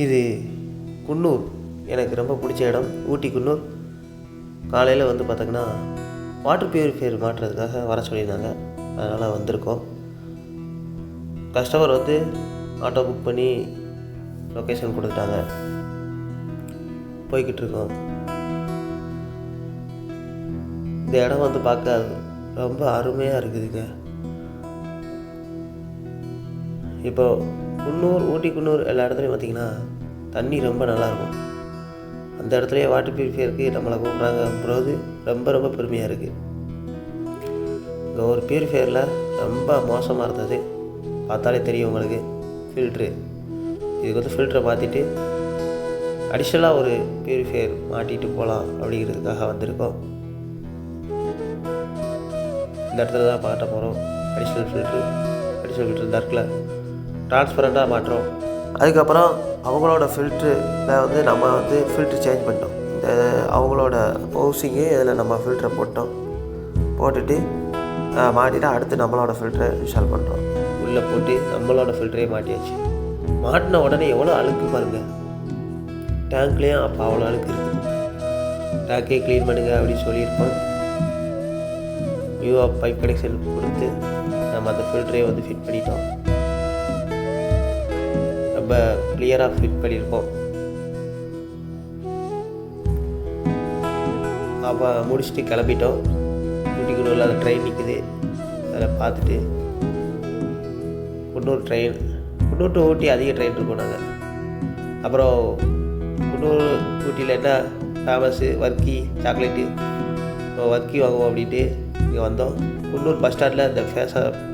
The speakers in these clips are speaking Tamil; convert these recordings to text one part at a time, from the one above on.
இது குன்னூர், எனக்கு ரொம்ப பிடிச்ச இடம். ஊட்டி குன்னூர். காலையில் வந்து பார்த்திங்கன்னா வாட்டர் பியூரிஃபையர் மாட்டுறதுக்காக வர சொல்லியிருந்தாங்க. அதனால் வந்திருக்கோம். கஸ்டமர் வந்து ஆட்டோ புக் பண்ணி லொக்கேஷன் கொடுத்துட்டாங்க. போய்கிட்டு இருக்கோம். இந்த இடம் வந்து பார்க்க ரொம்ப அருமையாக இருக்குதுங்க. இப்போ குன்னூர், ஊட்டி குன்னூர் எல்லா இடத்துலையும் பார்த்திங்கன்னா தண்ணி ரொம்ப நல்லாயிருக்கும். அந்த இடத்துலையே வாட்டர் பியூரிஃபையருக்கு நம்மளை கூப்பிட்றாங்க போது ரொம்ப ரொம்ப பெருமையாக இருக்குது. இங்கே ஒரு பியூரிஃபையரில் ரொம்ப மோசமாக இருந்தது, பார்த்தாலே தெரியும் உங்களுக்கு. ஃபில்ட்ரு, இதுக்கு வந்து ஃபில்டரை மாற்றிட்டு அடிஷ்னலாக ஒரு பியூரிஃபையர் மாட்டிகிட்டு போகலாம் அப்படிங்கிறதுக்காக வந்திருக்கோம். இந்த இடத்துல தான் மாட்ட போகிறோம். அடிஷ்னல் ஃபில்ட்ரு இந்த இடத்துல ட்ரான்ஸ்பரண்ட்டாக மாட்டுறோம். அதுக்கப்புறம் அவங்களோட ஃபில்ட்ரில் வந்து நம்ம வந்து ஃபில்ட்ரு சேஞ்ச் பண்ணிட்டோம். இந்த அவங்களோட ஹவுசிங்கு இதில் நம்ம ஃபில்டரை போட்டுட்டு மாட்டிட்டு அடுத்து நம்மளோட ஃபில்டரை இன்ஸ்டால் பண்ணுறோம். உள்ளே போட்டு நம்மளோட ஃபில்டரே மாட்டியாச்சு. மாட்டின உடனே எவ்வளோ அழுக்கு பாருங்கள். டேங்க்லேயும் அப்போ அவ்வளோ அழுக்கு இருக்குது. டேங்கே க்ளீன் பண்ணுங்கள் அப்படின்னு சொல்லியிருப்போம். நியூவாக பைப் கனெக்ஷன் கொடுத்து நம்ம அந்த ஃபில்டரே வந்து ஃபிட் பண்ணிட்டோம். ரொம்ப கிளியராக ஃபிட் பண்ணியிருக்கோம். அப்போ முடிச்சுட்டு கிளம்பிட்டோம். ஊட்டி குன்னூரில் அந்த ட்ரெயின் நிற்குது, அதில் பார்த்துட்டு குன்னூர் டு ஊட்டி அதிக ட்ரெயின் இருக்கும். நாங்கள் அப்புறம் குன்னூர் ஊட்டியில் என்ன ஃபேமஸ்ஸு, வர்க்கி சாக்லேட்டு, வர்க்கி வாங்குவோம் அப்படின்ட்டு இங்கே வந்தோம். குன்னூர் பஸ் ஸ்டாண்டில் இந்த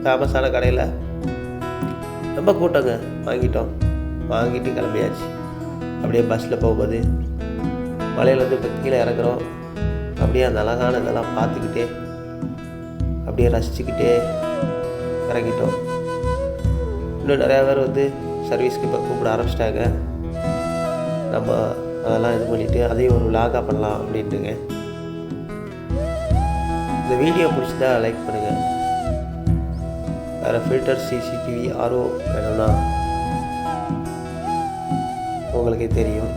ஃபேமஸான கடையில் ரொம்ப கூட்டங்க. வாங்கிட்டு கிளம்பியாச்சு. அப்படியே பஸ்ஸில் போகும்போது மலையிலேருந்து இப்போ கீழே இறங்குறோம். அப்படியே அந்த அழகான இதெல்லாம் பார்த்துக்கிட்டே அப்படியே ரசிச்சுக்கிட்டே இறங்கிட்டோம். இன்னும் நிறையா பேர் வந்து சர்வீஸ்க்கு இப்போ கூப்பிட ஆரம்பிச்சிட்டாங்க. நம்ம அதெல்லாம் இது பண்ணிவிட்டு அதையும் ஒரு விலாகாக பண்ணலாம் அப்படின்ட்டுங்க. இந்த வீடியோ பிடிச்சதா லைக் பண்ணுங்கள். வேறு ஃபில்டர், சிசிடிவி, ஆர்ஓ வேணும்னா உங்களுக்கே தெரியும்.